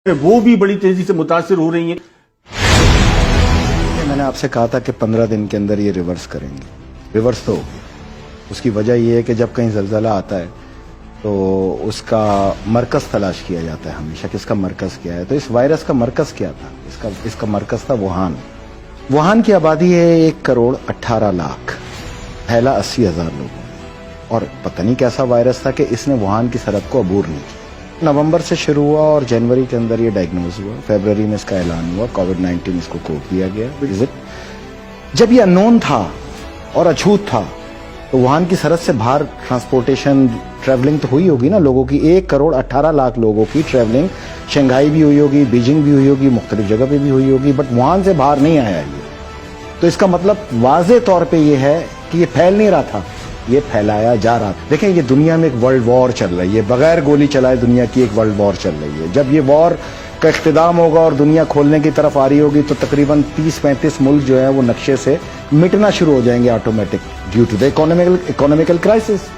وہ بھی بڑی تیزی سے متاثر ہو رہی ہیں. میں نے آپ سے کہا تھا کہ 15 دن کے اندر یہ ریورس کریں گے. ریورس تو ہوگی. اس کی وجہ یہ ہے کہ جب کہیں زلزلہ آتا ہے تو اس کا مرکز تلاش کیا جاتا ہے ہمیشہ کہ اس کا مرکز کیا ہے. تو اس وائرس کا مرکز کیا تھا؟ اس کا مرکز تھا ووہان. ووہان کی آبادی ہے 1,18,00,000. پھیلا 80,000 لوگوں میں. اور پتہ نہیں کیسا وائرس تھا کہ اس نے ووہان کی سرحد کو عبور نہیں کیا. نومبر سے شروع ہوا اور جنوری کے اندر یہ ڈائگنوز ہوا. فیبروری میں اس کا اعلان ہوا. کووڈ-19 اس کو کوڈ دیا گیا. جب یہ انون تھا اور اچھوت تھا تو ووہان کی سرحد سے باہر ٹرانسپورٹیشن ٹریولنگ تو ہوئی ہوگی نا لوگوں کی. 1,18,00,000 لوگوں کی ٹریولنگ شنگھائی بھی ہوئی ہوگی, بیجنگ بھی ہوئی ہوگی, مختلف جگہ پہ بھی ہوئی ہوگی, بٹ ووہان سے باہر نہیں آیا یہ. تو اس کا مطلب واضح طور پہ یہ ہے کہ یہ پھیل نہیں رہا تھا, یہ پھیلایا جا رہا تھا. دیکھیں یہ دنیا میں ایک ورلڈ وار چل رہی ہے, بغیر گولی چلائے دنیا کی ایک ورلڈ وار چل رہی ہے. جب یہ وار کا اختتام ہوگا اور دنیا کھولنے کی طرف آ رہی ہوگی تو تقریباً 30-35 ملک جو ہیں وہ نقشے سے مٹنا شروع ہو جائیں گے automatic due to the economical crisis.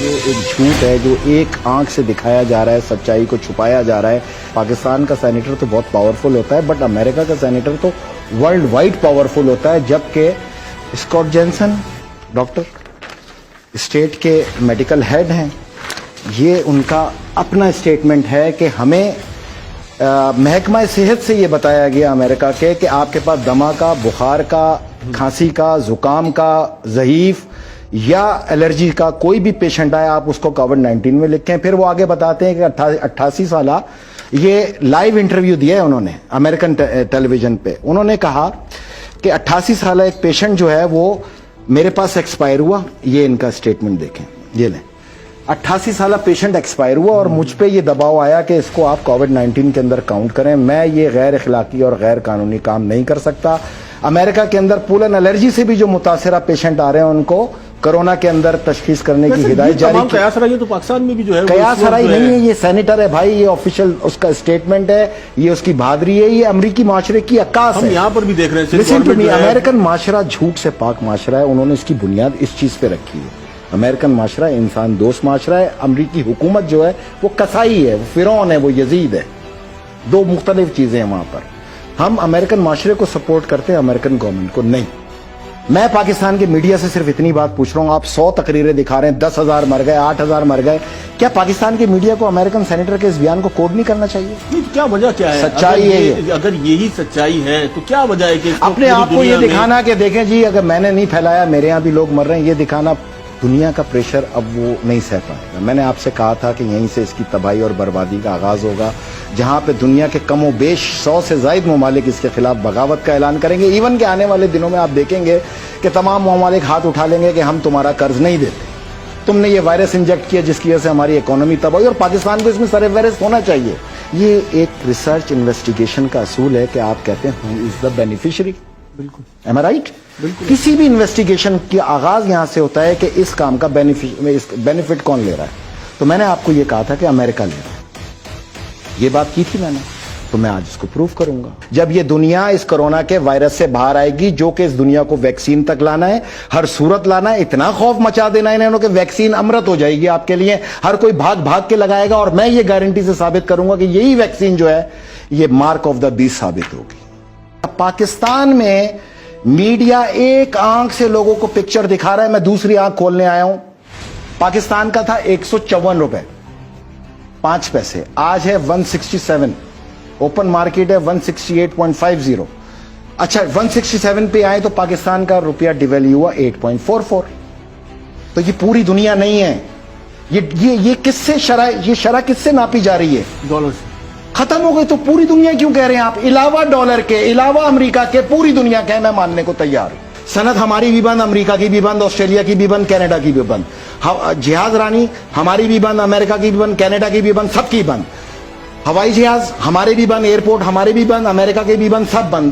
یہ ایک جھوٹ ہے جو ایک آنکھ سے دکھایا جا رہا ہے, سچائی کو چھپایا جا رہا ہے. پاکستان کا سینیٹر تو بہت پاورفل ہوتا ہے بٹ امریکہ کا سینیٹر تو ورلڈ وائڈ پاورفل ہوتا ہے. جبکہ اسکاٹ جینسن ڈاکٹر اسٹیٹ کے میڈیکل ہیڈ ہیں, یہ ان کا اپنا اسٹیٹمنٹ ہے کہ ہمیں محکمہ صحت سے یہ بتایا گیا امریکہ کے کہ آپ کے پاس دمہ کا, بخار کا, کھانسی کا, زکام کا, ضعیف یا الرجی کا کوئی بھی پیشنٹ آئے آپ اس کو کووڈ-19 میں لکھیں. پھر وہ آگے بتاتے ہیں کہ 88 سالہ یہ لائیو انٹرویو دیا ہے انہوں نے امریکن ٹیلی ویژن پہ. انہوں نے کہا کہ 88 سالہ ایک پیشنٹ جو ہے وہ میرے پاس ایکسپائر ہوا. یہ ان کا اسٹیٹمنٹ دیکھیں, یہ لیں. 88 سالہ پیشنٹ ایکسپائر ہوا اور مجھ پہ یہ دباؤ آیا کہ اس کو آپ کووڈ-19 کے اندر کاؤنٹ کریں. میں یہ غیر اخلاقی اور غیر قانونی کام نہیں کر سکتا. امریکہ کے اندر پولن الرجی سے بھی جو متاثرہ پیشنٹ آ رہے ہیں ان کو کرونا کے اندر تشخیص کرنے کی ہدایت جاری کی. قیاس رائے تو پاکستان میں بھی جو ہے قیاس رائے نہیں ہے, یہ سینیٹر ہے بھائی, یہ آفیشیل اس کا اسٹیٹمنٹ ہے, یہ اس کی بہادری ہے, یہ امریکی معاشرے کی عکاس ہے. ہم یہاں پر بھی دیکھ رہے ہیں لسن ٹو می, امریکن معاشرہ جھوٹ سے پاک معاشرہ ہے. انہوں نے اس کی بنیاد اس چیز پہ رکھی ہے. امریکن معاشرہ انسان دوست معاشرہ ہے. امریکی حکومت جو ہے وہ کسائی ہے, وہ فرعون ہے, وہ یزید ہے. دو مختلف چیزیں ہیں وہاں پر. ہم امریکن معاشرے کو سپورٹ کرتے ہیں, امریکن گورنمنٹ کو نہیں. میں پاکستان کے میڈیا سے صرف اتنی بات پوچھ رہا ہوں, آپ 100 تقریریں دکھا رہے ہیں, 10,000 مر گئے, 8,000 مر گئے. کیا پاکستان کے میڈیا کو امریکن سینیٹر کے اس بیان کو کوڈ نہیں کرنا چاہیے؟ کیا وجہ کیا ہے؟ سچائی ہے. اگر یہی سچائی ہے تو کیا وجہ ہے کہ اپنے آپ کو یہ دکھانا کہ دیکھیں جی اگر میں نے نہیں پھیلایا, میرے یہاں بھی لوگ مر رہے ہیں, یہ دکھانا دنیا کا پریشر اب وہ نہیں سہ پائے گا. میں نے آپ سے کہا تھا کہ یہیں سے اس کی تباہی اور بربادی کا آغاز ہوگا, جہاں پہ دنیا کے کم و بیش 100 سے زائد ممالک اس کے خلاف بغاوت کا اعلان کریں گے. ایون کہ آنے والے دنوں میں آپ دیکھیں گے کہ تمام ممالک ہاتھ اٹھا لیں گے کہ ہم تمہارا قرض نہیں دیتے, تم نے یہ وائرس انجیکٹ کیا جس کی وجہ سے ہماری اکانومی تباہی, اور پاکستان کو اس میں سر فہرست ہونا چاہیے. یہ ایک ریسرچ انویسٹیگیشن کا اصول ہے کہ آپ کہتے ہیں ہو از دا بینیفیشری. بالکل, ایم آئی رائٹ؟ کسی بھی انویسٹیگیشن کی آغاز یہاں سے ہوتا ہے کہ اس کام کا بینیفٹ کون لے رہا ہے. تو میں نے آپ کو یہ کہا تھا کہ امریکہ لے رہا ہے, یہ بات کی تھی میں نے, تو میں آج اس کو پروف کروں گا. جب یہ دنیا اس کرونا کے وائرس سے باہر آئے گی, جو کہ اس دنیا کو ویکسین تک لانا ہے, ہر صورت لانا ہے, اتنا خوف مچا دینا ہے انہوں کہ ویکسین امرت ہو جائے گی آپ کے لیے, ہر کوئی بھاگ بھاگ کے لگائے گا. اور میں یہ گارنٹی سے ثابت کروں گا کہ یہی ویکسین جو ہے یہ مارک آف دا بیسٹ ثابت ہوگی. پاکستان میں میڈیا ایک آنکھ سے لوگوں کو پکچر دکھا رہا ہے, میں دوسری آنکھ کھولنے آیا ہوں. پاکستان کا تھا 154 روپے 5 پیسے, آج ہے 167. اوپن مارکیٹ ہے 168.50. اچھا 167 پہ آئے تو پاکستان کا روپیہ ڈیویلیو ہوا 8.44. تو یہ پوری دنیا نہیں ہے. یہ کس سے شرح کس سے ناپی جا رہی ہے؟ ڈالر سے. ختم ہو گئی تو پوری دنیا کیوں کہہ رہے ہیں آپ؟ علاوہ ڈالر کے, علاوہ امریکہ کے, پوری دنیا کے, میں ماننے کو تیار ہوں. صنعت ہماری بھی بند, امریکہ کی بھی بند, آسٹریلیا کی بھی بند, کینیڈا کی بھی بند. جہاز رانی ہماری بھی بند, امریکہ کی بھی بند, کینیڈا کی بھی بند, سب کی بند. ہوائی جہاز ہمارے بھی بند, ایئرپورٹ ہمارے بھی بند, امریکہ کے بھی بند, سب بند.